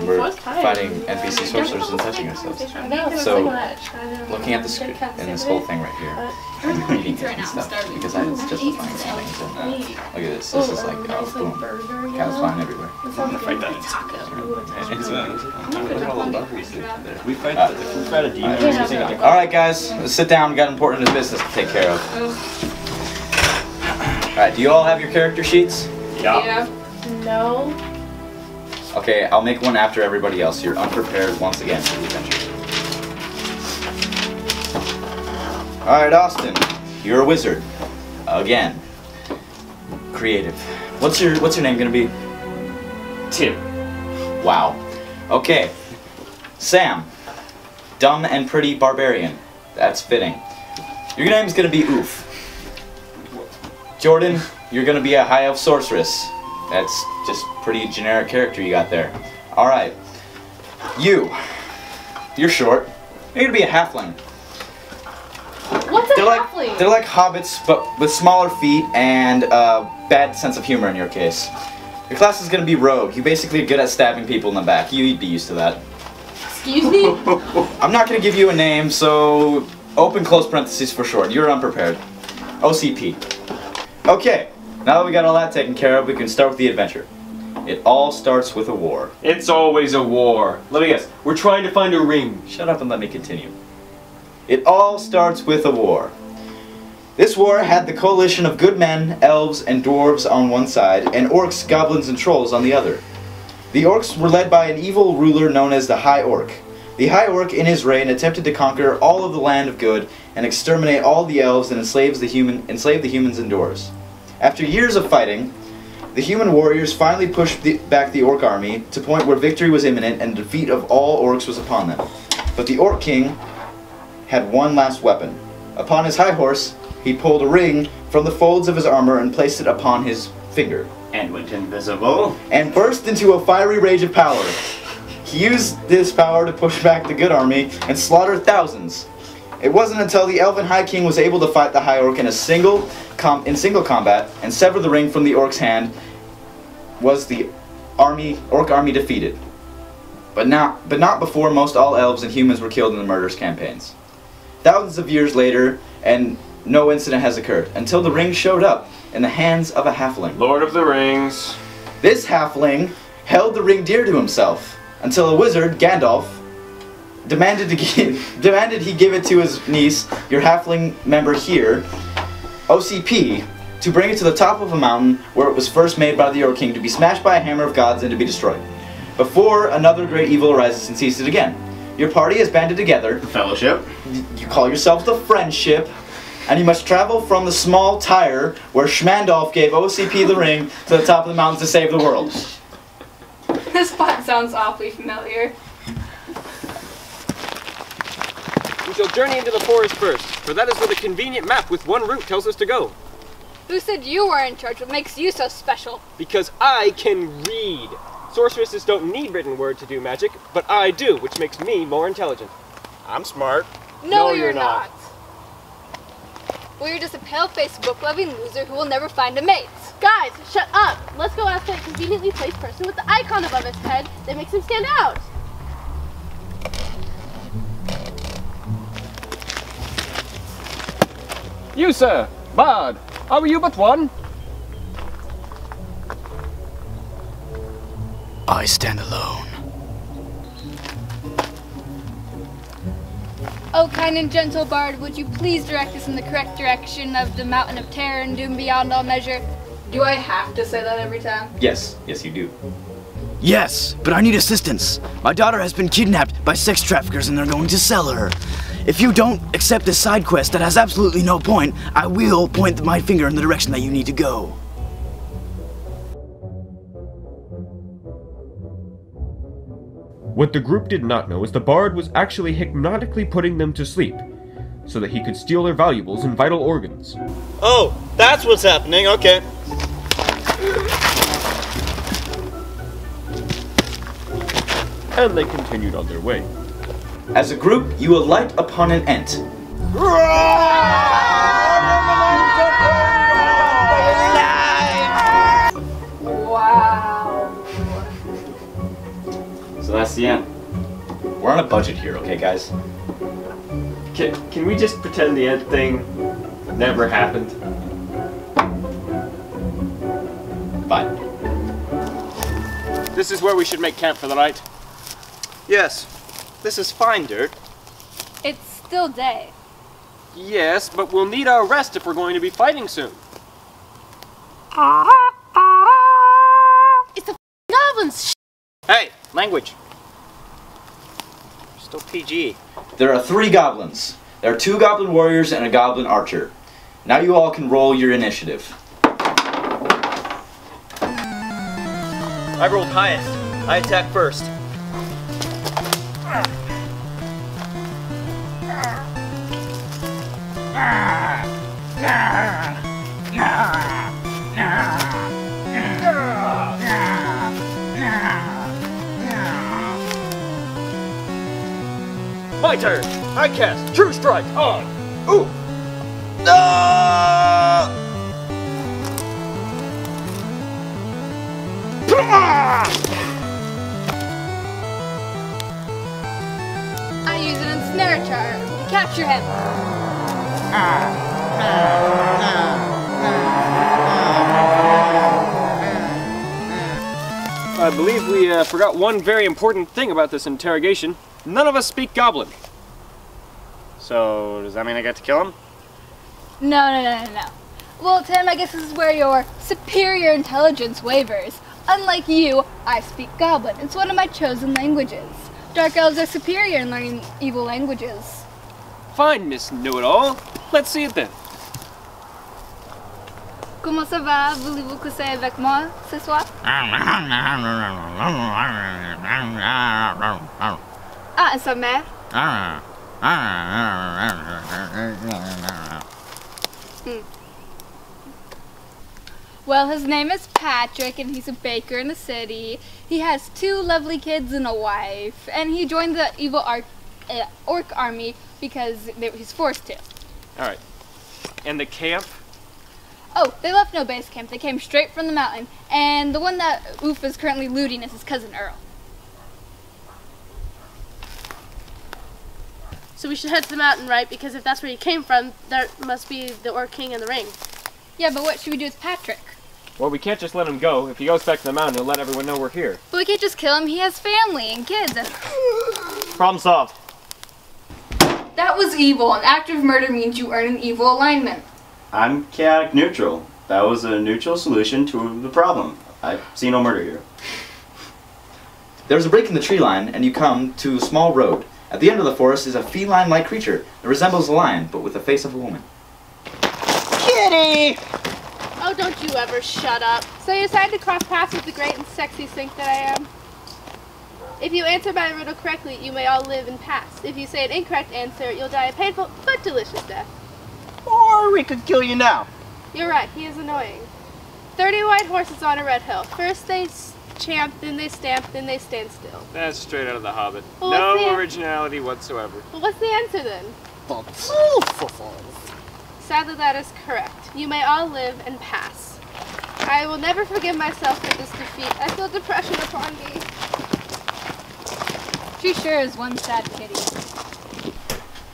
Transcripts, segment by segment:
and we're fighting NPC sorcerers and touching ourselves. So, looking at the in this whole thing right here, I'm reading it and stuff because it's justifying things. And, look at this. This is like, boom, cows flying everywhere. I'm gonna fight that. We fight a demon. All right, guys, let's sit down. We got important business to take care of. All right, do you all have your character sheets? Yeah. No. Okay, I'll make one after everybody else. You're unprepared once again for the adventure. Alright, Austin. You're a wizard. Again. Creative. What's your name gonna be? Tim. Wow. Okay. Sam. Dumb and pretty barbarian. That's fitting. Your name's gonna be Oof. Jordan, you're gonna be a high elf sorceress. That's just pretty generic character you got there. Alright. You're short. You're gonna be a halfling. What's a halfling? They're like hobbits, but with smaller feet and a bad sense of humor in your case. Your class is gonna be rogue. You basically are good at stabbing people in the back. You'd be used to that. Excuse me? I'm not gonna give you a name, so open close parentheses for short. You're unprepared. OCP. Okay. Now that we got all that taken care of, we can start with the adventure. It all starts with a war. It's always a war. Let me guess. We're trying to find a ring. Shut up and let me continue. It all starts with a war. This war had the coalition of good men, elves, and dwarves on one side, and orcs, goblins, and trolls on the other. The orcs were led by an evil ruler known as the High Orc. The High Orc, in his reign, attempted to conquer all of the land of good and exterminate all the elves and enslave the humans and dwarves. After years of fighting, the human warriors finally pushed back the orc army to the point where victory was imminent and the defeat of all orcs was upon them. But the orc king had one last weapon. Upon his high horse, he pulled a ring from the folds of his armor and placed it upon his finger. And went invisible. And burst into a fiery rage of power. He used this power to push back the good army and slaughter thousands. It wasn't until the Elven High King was able to fight the High Orc in single combat and sever the ring from the Orc's hand was the Orc army defeated. But not before most all elves and humans were killed in the murderous campaigns. Thousands of years later, and no incident has occurred, until the ring showed up in the hands of a halfling. Lord of the Rings. This halfling held the ring dear to himself, until a wizard, Gandalf, demanded he give it to his niece, your halfling member here, OCP, to bring it to the top of a mountain where it was first made by the Orc King to be smashed by a hammer of gods and to be destroyed, before another great evil arises and sees it again. Your party is banded together. Fellowship. You call yourself the Friendship, and you must travel from the small Tyre where Schmandolf gave OCP the ring to the top of the mountains to save the world. This spot sounds awfully familiar. We shall journey into the forest first, for that is where the convenient map with one route tells us to go. Who said you were in charge? What makes you so special? Because I can read. Sorceresses don't need written word to do magic, but I do, which makes me more intelligent. I'm smart. No, you're not. Well, you're just a pale-faced, book-loving loser who will never find a mate. Guys, shut up! Let's go ask that conveniently placed person with the icon above his head that makes him stand out. You, sir, Bard, are you but one? I stand alone. Oh, kind and gentle Bard, would you please direct us in the correct direction of the mountain of terror and doom beyond all measure? Do I have to say that every time? Yes, yes you do. Yes, but I need assistance. My daughter has been kidnapped by sex traffickers and they're going to sell her. If you don't accept this side quest that has absolutely no point, I will point my finger in the direction that you need to go. What the group did not know is the Bard was actually hypnotically putting them to sleep, so that he could steal their valuables and vital organs. Oh, that's what's happening, okay. And they continued on their way. As a group, you alight upon an ent. Wow. So Sien. We're on a budget here, okay, guys? Can we just pretend the end thing never happened? Fine. This is where we should make camp for the night. Yes, this is fine, Dirt. It's still day. Yes, but we'll need our rest if we're going to be fighting soon. It's the goblins. Hey, language. Still PG. There are 3 goblins. There are 2 goblin warriors and a goblin archer. Now you all can roll your initiative. I rolled highest. I attack first. My turn! I cast True Strike on! Ooh! I use an ensnare charm to capture him. I believe we forgot one very important thing about this interrogation. None of us speak Goblin. So, does that mean I get to kill him? No. Well, Tim, I guess this is where your superior intelligence wavers. Unlike you, I speak Goblin. It's one of my chosen languages. Dark elves are superior in learning evil languages. Fine, Miss Know-It-All. Let's see it then. Comment ça va? Voulez-vous coucher avec moi ce soir? Ah, et sa mère? Well, his name is Patrick, and he's a baker in the city. He has 2 lovely kids and a wife, and he joined the evil orc army because he's forced to. Alright. And the camp? Oh, they left no base camp. They came straight from the mountain, and the one that Oof is currently looting is his cousin Earl. So we should head to the mountain, right? Because if that's where you came from, there must be the Orc King in the ring. Yeah, but what should we do with Patrick? Well, we can't just let him go. If he goes back to the mountain, he'll let everyone know we're here. But we can't just kill him. He has family and kids. Problem solved. That was evil. An act of murder means you earn an evil alignment. I'm chaotic neutral. That was a neutral solution to the problem. I see no murder here. There's a break in the tree line, and you come to a small road. At the end of the forest is a feline-like creature that resembles a lion, but with the face of a woman. Kitty! Oh, don't you ever shut up. So you decided to cross paths with the great and sexy sink that I am? If you answer my riddle correctly, you may all live and pass. If you say an incorrect answer, you'll die a painful but delicious death. Or we could kill you now. You're right, he is annoying. 30 white horses on a red hill. First they champ, then they stamp, then they stand still. That's straight out of The Hobbit. Well, No originality whatsoever. Well, what's the answer then? Sadly, that is correct. You may all live and pass. I will never forgive myself for this defeat. I feel depression upon me. She sure is one sad kitty.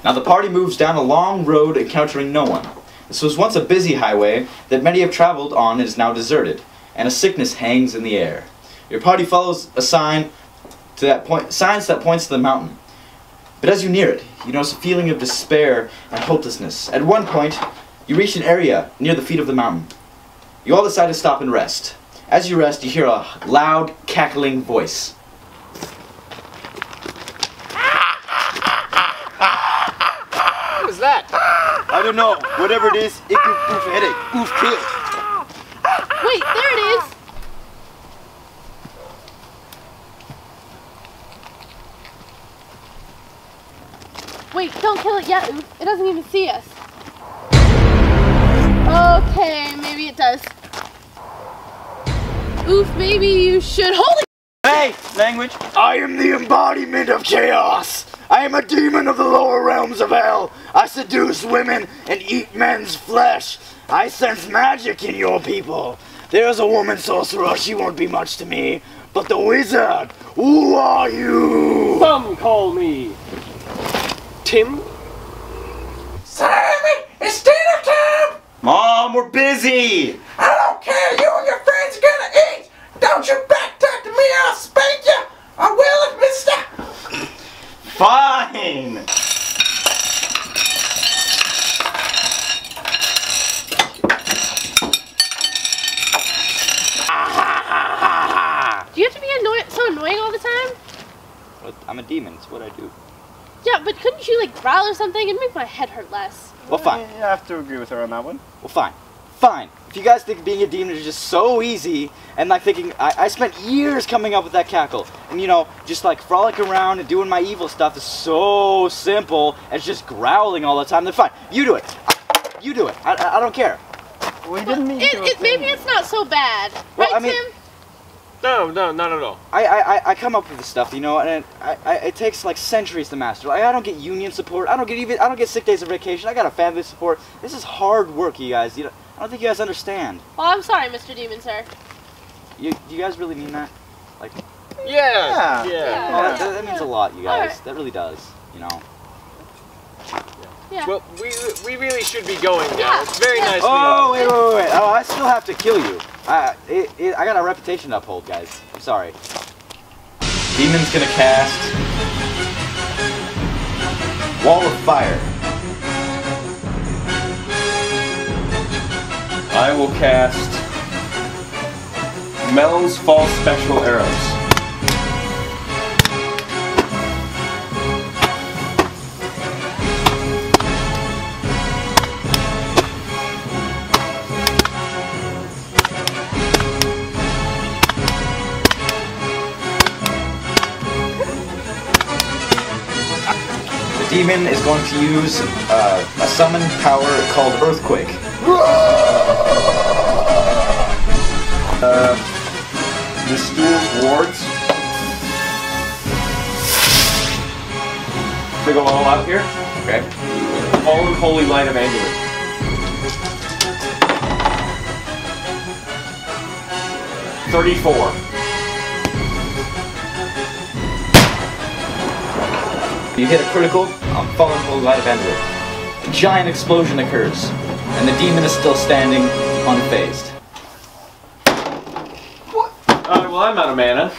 Now the party moves down a long road encountering no one. This was once a busy highway that many have traveled on and is now deserted, and a sickness hangs in the air. Your party follows a signs that points to the mountain. But as you near it, you notice a feeling of despair and hopelessness. At one point, you reach an area near the feet of the mountain. You all decide to stop and rest. As you rest, you hear a loud, cackling voice. What is that? I don't know. Whatever it is, it gives Oof a headache. Oof killed. Wait, there it is! Wait, don't kill it yet, Oof. It doesn't even see us. Okay, maybe it does. Oof, maybe you should. Holy! Hey, language. I am the embodiment of chaos. I am a demon of the lower realms of hell. I seduce women and eat men's flesh. I sense magic in your people. There's a woman sorcerer. She won't be much to me. But the wizard, who are you? Some call me Tim. Simon, it's dinner time! Mom, we're busy! I don't care, you and your friends are gonna eat! Don't you backtalk to me, I'll spank you! I will, mister! Fine! Do you have to be so annoying all the time? But I'm a demon, it's what I do. Yeah, but couldn't you like growl or something? It'd make my head hurt less. Well, fine. You have to agree with her on that one. Well, fine. Fine. If you guys think being a demon is just so easy, and like thinking, I spent years coming up with that cackle, and you know, just like frolicking around and doing my evil stuff is so simple, and it's just growling all the time, then fine. You do it. You do it. I don't care. We didn't mean to. Maybe it's not so bad. Well, right, I mean, Tim? No, not at all. I come up with this stuff, you know, and it takes like centuries to master. Like, I don't get union support. I don't get sick days of vacation. I got a family support. This is hard work, you guys. I don't think you guys understand. Well, I'm sorry, Mr. Demon, sir. Do you guys really mean that? Like, Yeah. well, that means a lot, you guys. Alright. That really does, you know. Yeah. Well, we really should be going now. Yeah. It's very nice. Oh, wait. Oh, I still have to kill you. I got a reputation to uphold, guys. I'm sorry. Demon's gonna cast Wall of Fire. I will cast Mel's Fall Special Arrows. The demon is going to use a summon power called Earthquake. The Stool's Wards. They go all out here. Okay. Fallen Holy Light of Amulet. $34. You hit a critical on Fallen Holy Light of Amulet. A giant explosion occurs, and the demon is still standing unfazed. Well, I'm out of mana.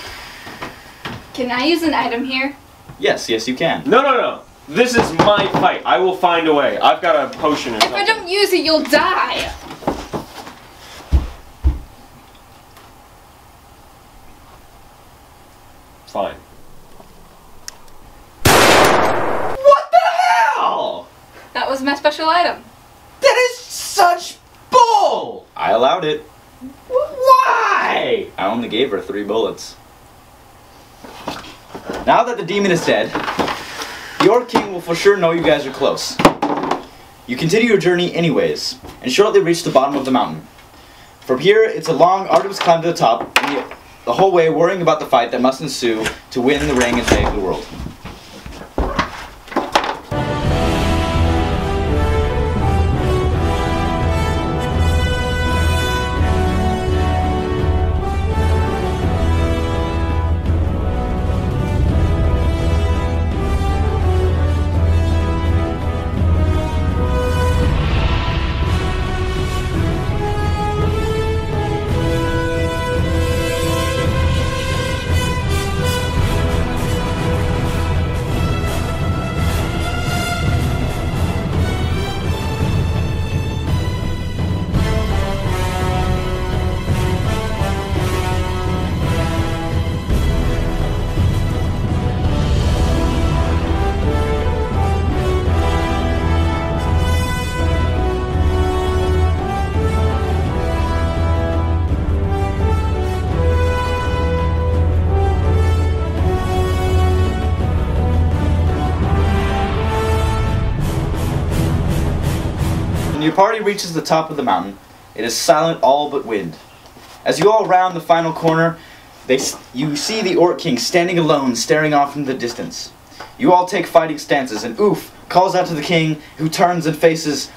Can I use an item here? Yes, you can. No. This is my fight. I will find a way. I've got a potion or If something. I don't use it, you'll die. Fine. What the hell? That was my special item. That is such bull! I allowed it. Why? I only gave her 3 bullets. Now that the demon is dead, the Orc King will for sure know you guys are close. You continue your journey anyways, and shortly reach the bottom of the mountain. From here, it's a long, arduous climb to the top, and the whole way worrying about the fight that must ensue to win the ring and save the world. When your party reaches the top of the mountain, it is silent all but wind. As you all round the final corner, you see the Orc King standing alone, staring off into the distance. You all take fighting stances, and Oof calls out to the king, who turns and faces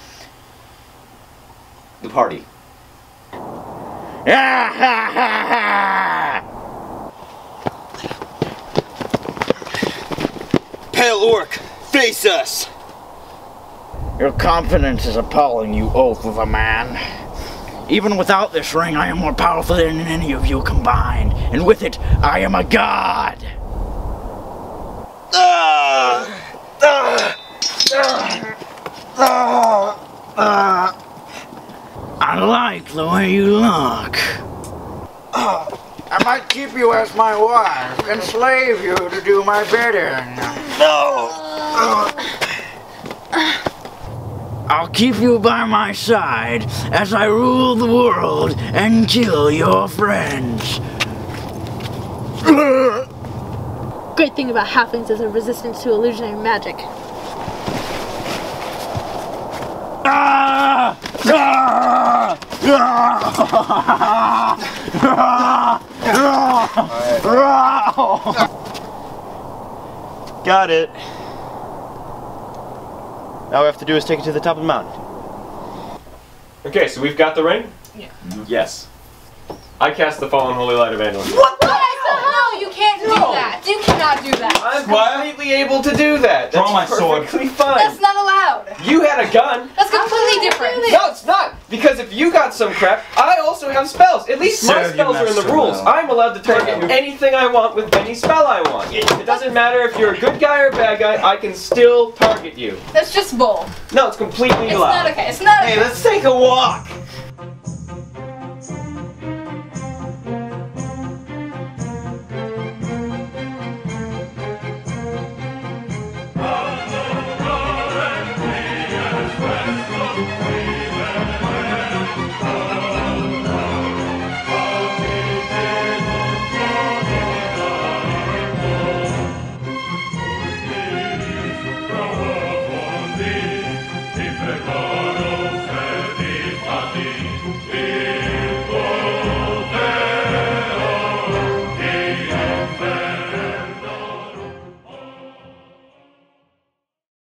the party. Pale Orc, face us! Your confidence is appalling, you oaf of a man. Even without this ring, I am more powerful than any of you combined. And with it, I am a god! I like the way you look. I might keep you as my wife, enslave you to do my bidding. No! I'll keep you by my side as I rule the world and kill your friends. Great thing about halflings is their resistance to illusionary magic. Got it. All we have to do is take it to the top of the mountain. Okay, so we've got the ring? Yeah. Yes. I cast the Fallen Holy Light of Anduin. What the hell? No, you can't do that. You cannot do that. I'm completely able to do that. Draw That's my sword. perfectly fine. That's not allowed. You had a gun. That's completely different. No, it's not. Because if you got some crap, I also have spells. At least my Serve you, spells are in the Master rules. Will. I'm allowed to target anything I want with any spell I want. It doesn't matter if you're a good guy or a bad guy, I can still target you. That's just bull. No, it's completely It's allowed. not okay. It's not okay. Hey, let's take a walk.